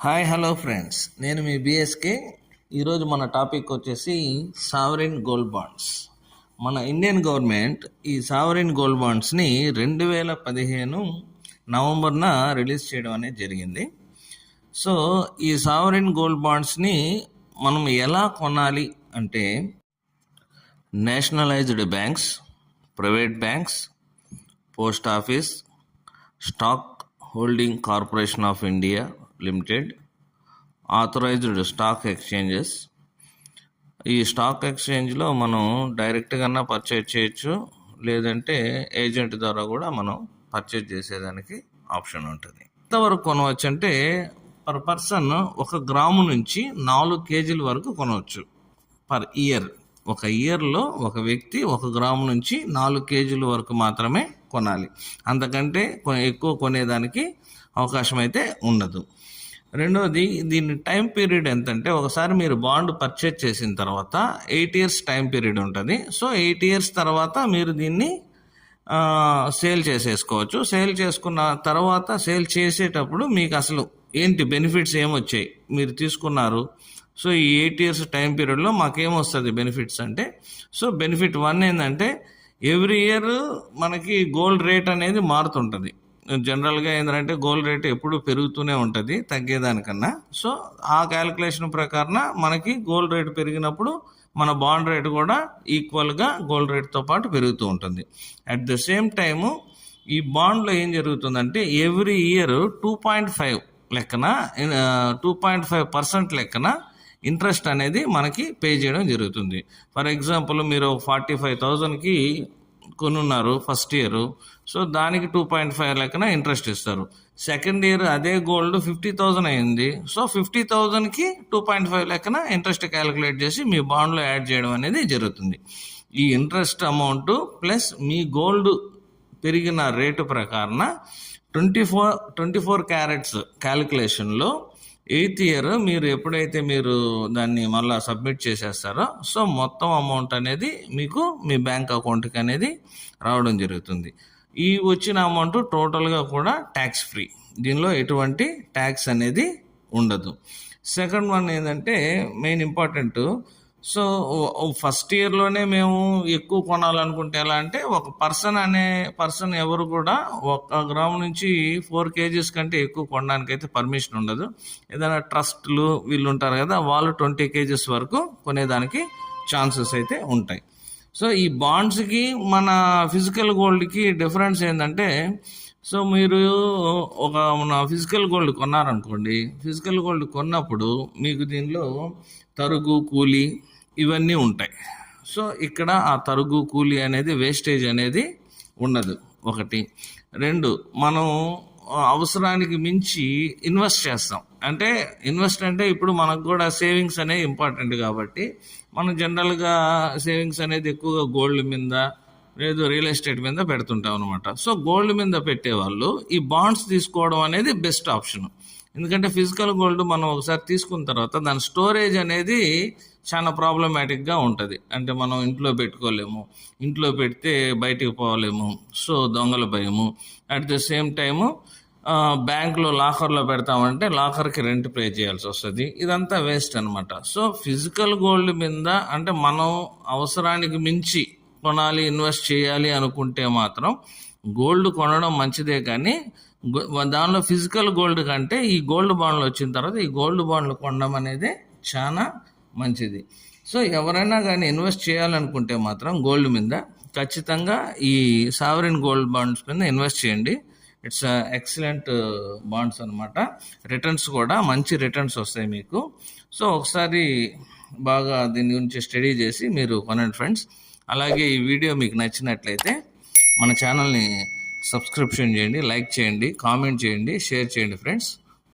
Hi hello friends, నేను మీ BSK. ఈరోజు మన టాపిక్ వచ్చేసి సావరిన్ గోల్డ్ బాండ్స్. మన ఇండియన్ గవర్నమెంట్ ఈ సావరిన్ గోల్డ్ బాండ్స్ని 2015 నవంబర్న రిలీజ్ చేయడం అనేది జరిగింది. సో ఈ సావరిన్ గోల్డ్ బాండ్స్ని మనం ఎలా కొనాలి అంటే nationalised banks, private banks, post office, stock holding corporation of India limited, authorised stock exchanges. ఈ స్టాక్ ఎక్స్చేంజ్లో మనం డైరెక్ట్గా పర్చేజ్ చేయొచ్చు, లేదంటే ఏజెంట్ ద్వారా కూడా మనం పర్చేజ్ చేసేదానికి ఆప్షన్ ఉంటుంది. ఎంతవరకు కొనవచ్చు అంటే పర్ పర్సన్ 1 గ్రాము నుంచి 4 కేజీల వరకు కొనవచ్చు పర్ ఇయర్. ఒక ఇయర్లో ఒక వ్యక్తి 1 గ్రాము నుంచి 4 కేజీల వరకు మాత్రమే కొనాలి. అంతకంటే ఎక్కువ కొనేదానికి అవకాశం అయితే ఉండదు. రెండవది, దీని టైం పీరియడ్ ఎంతంటే ఒకసారి మీరు బాండ్ పర్చేజ్ చేసిన తర్వాత 8 ఇయర్స్ టైం పీరియడ్ ఉంటుంది. సో 8 ఇయర్స్ తర్వాత మీరు దీన్ని సేల్ చేసేసుకోవచ్చు. సేల్ చేసుకున్న తర్వాత సేల్ చేసేటప్పుడు మీకు అసలు ఏంటి బెనిఫిట్స్ ఏమొచ్చాయి మీరు తీసుకున్నారు. సో ఈ 8 ఇయర్స్ టైం పీరియడ్లో మాకేమొస్తుంది బెనిఫిట్స్ అంటే, సో బెనిఫిట్ 1 ఏంటంటే ఎవ్రీ ఇయర్ మనకి గోల్డ్ రేట్ అనేది మారుతుంటుంది. జనరల్గా ఏంటంటే గోల్డ్ రేట్ ఎప్పుడు పెరుగుతూనే ఉంటుంది తగ్గేదానికన్నా. సో ఆ క్యాలిక్యులేషన్ ప్రకారం మనకి గోల్డ్ రేట్ పెరిగినప్పుడు మన బాండ్ రేట్ కూడా ఈక్వల్గా గోల్డ్ రేట్తో పాటు పెరుగుతూ ఉంటుంది. అట్ ద సేమ్ టైము ఈ బాండ్లో ఏం జరుగుతుందంటే ఎవ్రీ ఇయర్ 2.5 లెక్కన 2.5% లెక్కన ఇంట్రెస్ట్ అనేది మనకి పే చేయడం జరుగుతుంది. ఫర్ ఎగ్జాంపుల్ మీరు 45,000కి కొనున్నారు ఫస్ట్ ఇయర్, సో దానికి 2.5 లెక్కన ఇంట్రెస్ట్ ఇస్తారు. సెకండ్ ఇయర్ అదే గోల్డ్ 50,000 అయింది, సో 50,000కి 2.5 లెక్కన ఇంట్రెస్ట్ క్యాలిక్యులేట్ చేసి మీ బాండ్లో యాడ్ చేయడం అనేది జరుగుతుంది. ఈ ఇంట్రెస్ట్ అమౌంట్ ప్లస్ మీ గోల్డ్ పెరిగిన రేటు ప్రకారం 24 క్యారెట్స్ క్యాలిక్యులేషన్లో 8th ఇయర్ మీరు ఎప్పుడైతే మీరు దాన్ని మళ్ళీ సబ్మిట్ చేసేస్తారో సో మొత్తం అమౌంట్ అనేది మీకు మీ బ్యాంక్ అకౌంట్కి అనేది రావడం జరుగుతుంది. ఈ వచ్చిన అమౌంట్ టోటల్గా కూడా ట్యాక్స్ ఫ్రీ, దీనిలో ఎటువంటి ట్యాక్స్ అనేది ఉండదు. సెకండ్ వన్ ఏంటంటే మెయిన్ ఇంపార్టెంట్. సో ఫస్ట్ ఇయర్లోనే మేము ఎక్కువ కొనాలనుకుంటే ఎలా అంటే ఒక పర్సన్ ఎవరు కూడా 1 గ్రాము నుంచి 4 కేజీస్ కంటే ఎక్కువ కొనడానికి అయితే పర్మిషన్ ఉండదు. ఏదైనా ట్రస్ట్లు వీళ్ళు ఉంటారు కదా, వాళ్ళు 20 కేజీస్ వరకు కొనేదానికి ఛాన్సెస్ అయితే ఉంటాయి. సో ఈ బాండ్స్కి మన ఫిజికల్ గోల్డ్కి డిఫరెన్స్ ఏంటంటే, సో మీరు మన ఫిజికల్ గోల్డ్ కొన్నారనుకోండి, ఫిజికల్ గోల్డ్ కొన్నప్పుడు మీకు దీనిలో తరుగు కూలి ఇవన్నీ ఉంటాయి. సో ఇక్కడ ఆ తరుగు కూలి అనేది వేస్టేజ్ అనేది ఉండదు. 1. 2, మనం అవసరానికి మించి ఇన్వెస్ట్ చేస్తాం. అంటే ఇన్వెస్ట్ అంటే ఇప్పుడు మనకు కూడా సేవింగ్స్ అనేవి ఇంపార్టెంట్ కాబట్టి మనం జనరల్గా సేవింగ్స్ అనేది ఎక్కువగా గోల్డ్ మీద లేదు రియల్ ఎస్టేట్ మీద పెడుతుంటాం అనమాట. సో గోల్డ్ మీద పెట్టేవాళ్ళు ఈ బాండ్స్ తీసుకోవడం అనేది బెస్ట్ ఆప్షన్. ఎందుకంటే ఫిజికల్ గోల్డ్ మనం ఒకసారి తీసుకున్న తర్వాత దాని స్టోరేజ్ అనేది చాలా ప్రాబ్లమాటిక్గా ఉంటుంది. అంటే మనం ఇంట్లో పెట్టుకోలేము, ఇంట్లో పెడితే బయటికి పోలేము, సో దొంగల భయము. అట్ ద సేమ్ టైము బ్యాంక్లో లాకర్లో పెడతామంటే లాకర్కి రెంట్ పే చేయాల్సి వస్తుంది. ఇదంతా వేస్ట్ అనమాట. సో ఫిజికల్ గోల్డ్ మీద అంటే మనం అవసరానికి మించి కొనాలి, ఇన్వెస్ట్ చేయాలి అనుకుంటే మాత్రం గోల్డ్ కొనడం మంచిదే, కానీ దానిలో ఫిజికల్ గోల్డ్ కంటే ఈ గోల్డ్ బాండ్లు వచ్చిన తర్వాత ఈ గోల్డ్ బాండ్లు కొనడం అనేది చాలా మంచిది. సో ఎవరైనా కానీ ఇన్వెస్ట్ చేయాలనుకుంటే మాత్రం గోల్డ్ మీద ఖచ్చితంగా ఈ సావరిన్ గోల్డ్ బాండ్స్ మీద ఇన్వెస్ట్ చేయండి. ఇట్స్ ఎక్సలెంట్ బాండ్స్ అనమాట. రిటర్న్స్ కూడా మంచి రిటర్న్స్ వస్తాయి మీకు. సో ఒకసారి బాగా దీని గురించి స్టడీ చేసి మీరు కొనండి ఫ్రెండ్స్. అలాగే ఈ వీడియో మీకు నచ్చినట్లయితే మన ఛానల్ని సబ్స్క్రిప్షన్ చేయండి, లైక్ చేయండి, కామెంట్ చేయండి, షేర్ చేయండి ఫ్రెండ్స్.